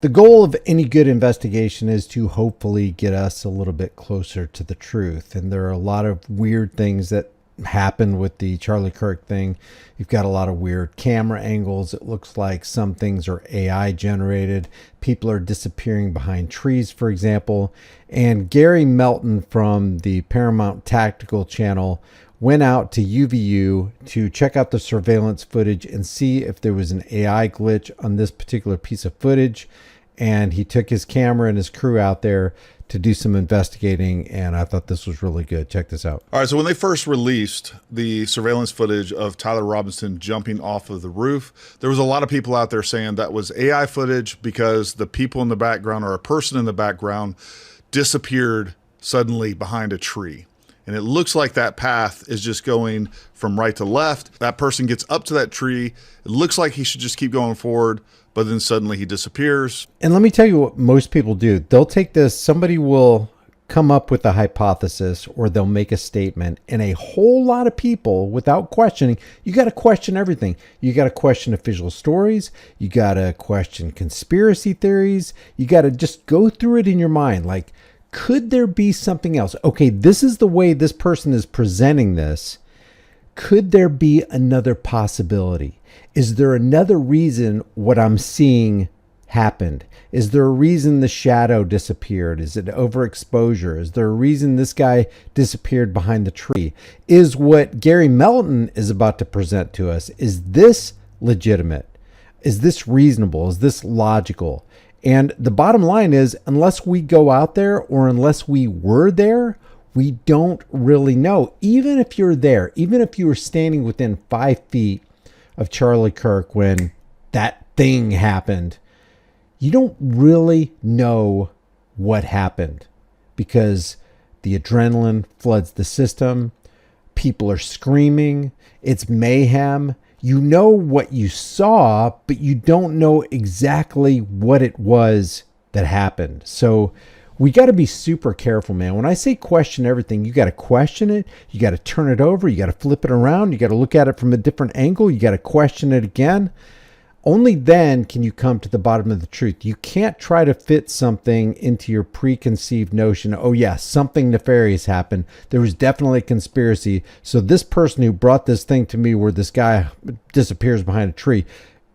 The goal of any good investigation is to hopefully get us a little bit closer to the truth. And there are a lot of weird things that happened with the Charlie Kirk thing. You've got a lot of weird camera angles. It looks like some things are AI generated. People are disappearing behind trees, for example. And Gary Melton from the Paramount Tactical channel went out to UVU to check out the surveillance footage and see if there was an AI glitch on this particular piece of footage. And he took his camera and his crew out there to do some investigating, and I thought this was really good. Check this out. All right, so when they first released the surveillance footage of Tyler Robinson jumping off of the roof, there was a lot of people out there saying that was AI footage because the people in the background or a person in the background disappeared suddenly behind a tree. And it looks like that path is just going from right to left. That person gets up to that tree. It looks like he should just keep going forward, but then suddenly he disappears. And let me tell you what most people do. They'll take this, somebody will come up with a hypothesis or they'll make a statement, and a whole lot of people, without questioning, you got to question everything. You got to question official stories. You got to question conspiracy theories. You got to just go through it in your mind. Like, could there be something else? Okay, this is the way this person is presenting this. Could there be another possibility? Is there another reason what I'm seeing happened? Is there a reason the shadow disappeared? Is it overexposure? Is there a reason this guy disappeared behind the tree? Is what Gary Melton is about to present to us, is this legitimate? Is this reasonable? Is this logical? And the bottom line is, unless we go out there or unless we were there, we don't really know. Even if you're there, even if you were standing within 5 feet of Charlie Kirk when that thing happened, you don't really know what happened because the adrenaline floods the system. People are screaming. It's mayhem. You know what you saw, but you don't know exactly what it was that happened. So we got to be super careful, man. When I say question everything, you got to question it. You got to turn it over. You got to flip it around. You got to look at it from a different angle. You got to question it again. Only then can you come to the bottom of the truth. You can't try to fit something into your preconceived notion. Oh yeah, something nefarious happened. There was definitely a conspiracy. So this person who brought this thing to me where this guy disappears behind a tree,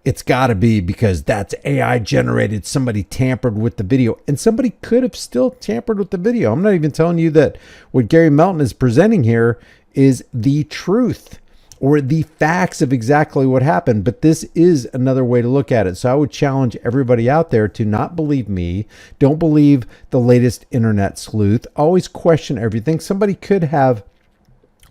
it's got to be because that's AI generated. Somebody tampered with the video, and somebody could have still tampered with the video. I'm not even telling you that what Gary Melton is presenting here is the truth or the facts of exactly what happened. But this is another way to look at it. So I would challenge everybody out there to not believe me. Don't believe the latest internet sleuth. Always question everything. Somebody could have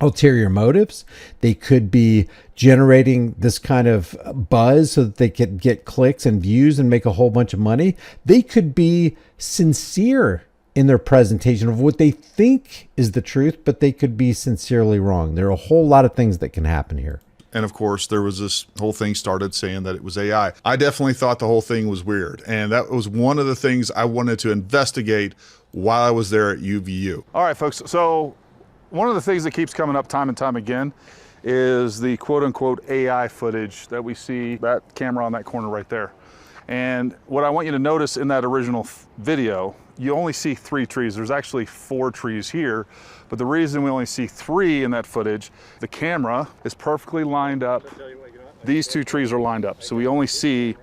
ulterior motives. They could be generating this kind of buzz so that they could get clicks and views and make a whole bunch of money. They could be sincere in their presentation of what they think is the truth, but they could be sincerely wrong. There are a whole lot of things that can happen here. And of course, there was this whole thing started saying that it was AI. I definitely thought the whole thing was weird. And that was one of the things I wanted to investigate while I was there at UVU. All right, folks. So one of the things that keeps coming up time and time again is the quote unquote AI footage that we see, that camera on that corner right there. And what I want you to notice in that original video, you only see 3 trees. There's actually 4 trees here, but the reason we only see 3 in that footage, the camera is perfectly lined up. These 2 trees are lined up, so we only see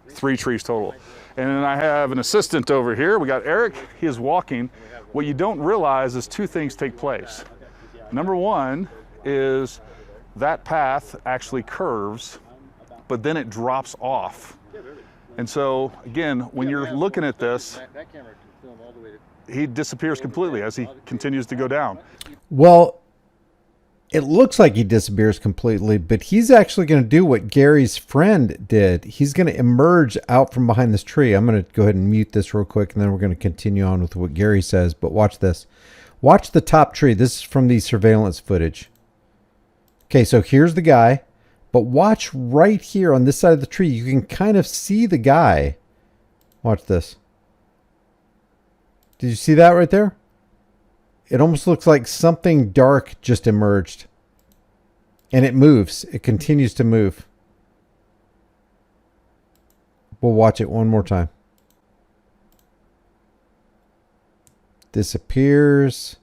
3 trees total. And then I have an assistant over here. We got Eric, he is walking. What you don't realize is 2 things take place. Number 1 is that path actually curves, but then it drops off. And so again, when you're looking at this, he disappears completely as he continues to go down. Well, it looks like he disappears completely, but he's actually going to do what Gary's friend did. He's going to emerge out from behind this tree. I'm going to go ahead and mute this real quick, and then we're going to continue on with what Gary says. But watch this. Watch the top tree. This is from the surveillance footage. Okay, so here's the guy. But watch right here on this side of the tree. You can kind of see the guy. Watch this. Did you see that right there? It almost looks like something dark just emerged. And it moves. It continues to move. We'll watch it one more time. disappears.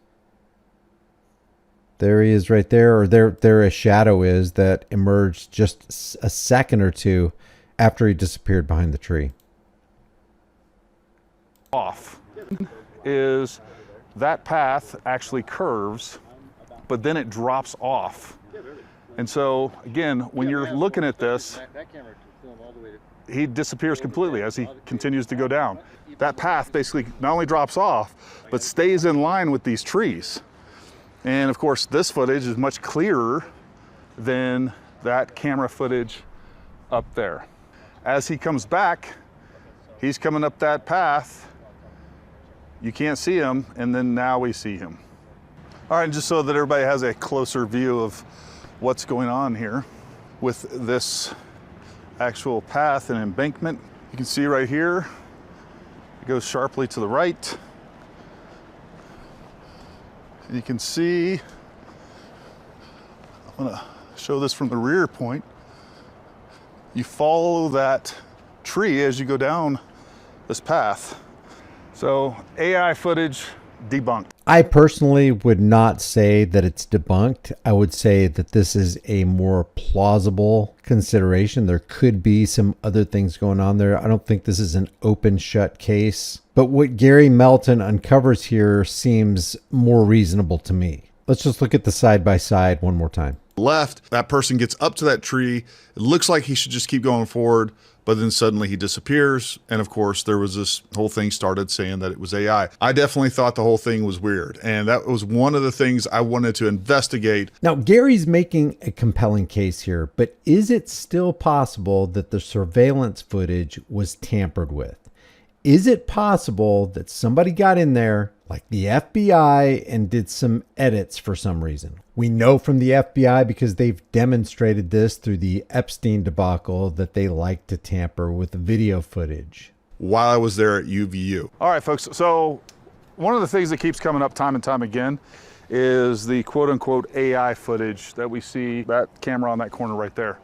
There he is right there, or there a shadow is that emerged just a second or two after he disappeared behind the tree. Off is that path actually curves, but then it drops off. And so again, when you're looking at this, he disappears completely as he continues to go down. That path basically not only drops off, but stays in line with these trees. And of course, this footage is much clearer than that camera footage up there. As he comes back, he's coming up that path. You can't see him, and then now we see him. All right, and just so that everybody has a closer view of what's going on here with this actual path and embankment, you can see right here, it goes sharply to the right. And you can see, I'm gonna show this from the rear point. You follow that tree as you go down this path. So AI footage debunked. I personally would not say that it's debunked. I would say that this is a more plausible consideration. There could be some other things going on there. I don't think this is an open shut case. But what Gary Melton uncovers here seems more reasonable to me. Let's just look at the side by side one more time. Left, that person gets up to that tree. It looks like he should just keep going forward, but then suddenly he disappears. And of course, there was this whole thing started saying that it was AI. I definitely thought the whole thing was weird. And that was one of the things I wanted to investigate. Now, Gary's making a compelling case here, but is it still possible that the surveillance footage was tampered with? Is it possible that somebody got in there, like the FBI, and did some edits for some reason? We know from the FBI, because they've demonstrated this through the Epstein debacle, that they like to tamper with the video footage. While I was there at UVU. All right, folks. So one of the things that keeps coming up time and time again is the quote unquote AI footage that we see, that camera on that corner right there.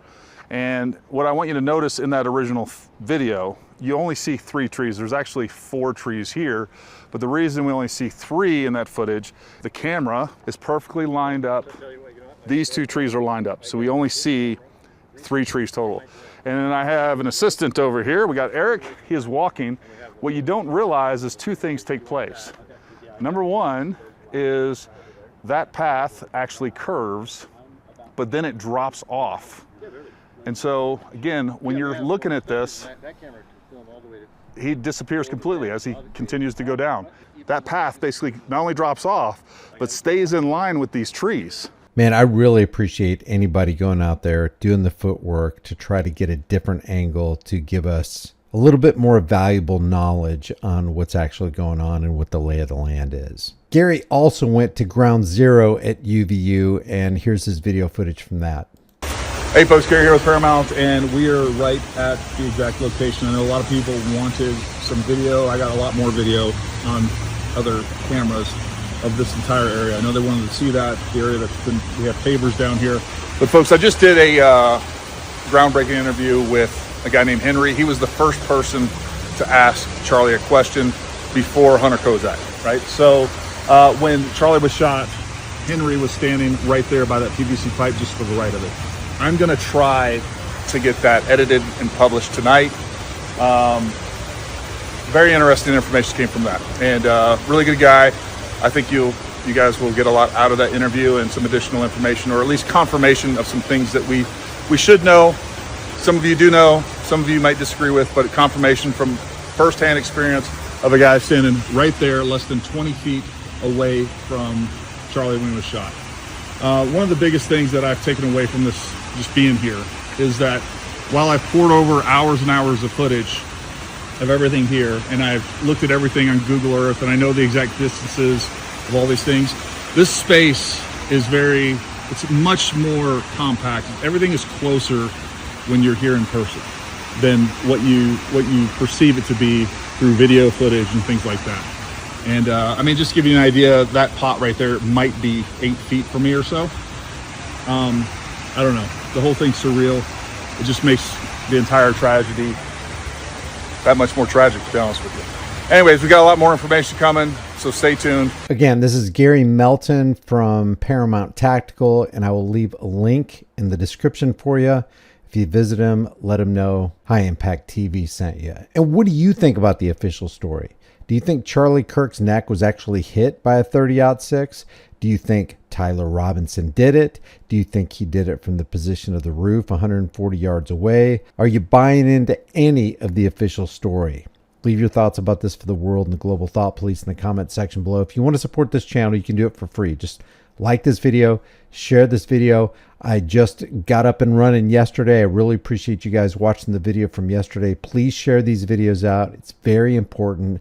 And what I want you to notice in that original video, you only see 3 trees. There's actually 4 trees here, but the reason we only see 3 in that footage, the camera is perfectly lined up. These 2 trees are lined up, so we only see 3 trees total. And then I have an assistant over here. We got Eric. He is walking. What you don't realize is 2 things take place. Number one is that path actually curves, but then it drops off. And so again, when you're looking at this, he disappears completely as he continues to go down. That path basically not only drops off, but stays in line with these trees. Man, I really appreciate anybody going out there doing the footwork to try to get a different angle to give us a little bit more valuable knowledge on what's actually going on and what the lay of the land is. Gary also went to Ground Zero at UVU, and here's his video footage from that. Hey folks, Gary here with Paramount, and we are right at the exact location. I know a lot of people wanted some video. I got a lot more video on other cameras of this entire area. I know they wanted to see that, the area that's been, we have pavers down here. But folks, I just did a groundbreaking interview with a guy named Henry. He was the first person to ask Charlie a question before Hunter Kozak, right? So when Charlie was shot, Henry was standing right there by that PVC pipe just to the right of it. I'm gonna try to get that edited and published tonight. Very interesting information came from that, and really good guy. I think you guys will get a lot out of that interview and some additional information, or at least confirmation of some things that we should know. Some of you do know, some of you might disagree with, but confirmation from firsthand experience of a guy standing right there, less than 20 feet away from Charlie when he was shot. One of the biggest things that I've taken away from this, just being here, is that while I've poured over hours and hours of footage of everything here, and I've looked at everything on Google Earth, and I know the exact distances of all these things, this space is it's much more compact. Everything is closer when you're here in person than what you perceive it to be through video footage and things like that. And I mean, just to give you an idea, that pot right there might be 8 feet from me or so. I don't know. The whole thing's surreal. It just makes the entire tragedy that much more tragic, to be honest with you. Anyways, we got a lot more information coming. So stay tuned. Again, this is Gary Melton from Paramount Tactical, and I will leave a link in the description for you. If you visit him, let him know High Impact TV sent you. And what do you think about the official story? Do you think Charlie Kirk's neck was actually hit by a 30-06? Do you think Tyler Robinson did it? Do you think he did it from the position of the roof 140 yards away? Are you buying into any of the official story? Leave your thoughts about this for the world and the global thought police in the comment section below. If you want to support this channel, you can do it for free. Just like this video, share this video. I just got up and running yesterday. I really appreciate you guys watching the video from yesterday. Please share these videos out. It's very important.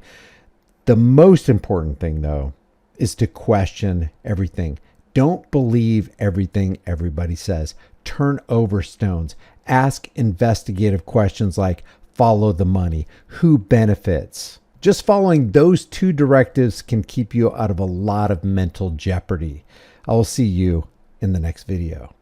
The most important thing, though, is to question everything. Don't believe everything everybody says. Turn over stones. Ask investigative questions like, follow the money. Who benefits? Just following those two directives can keep you out of a lot of mental jeopardy. I will see you in the next video.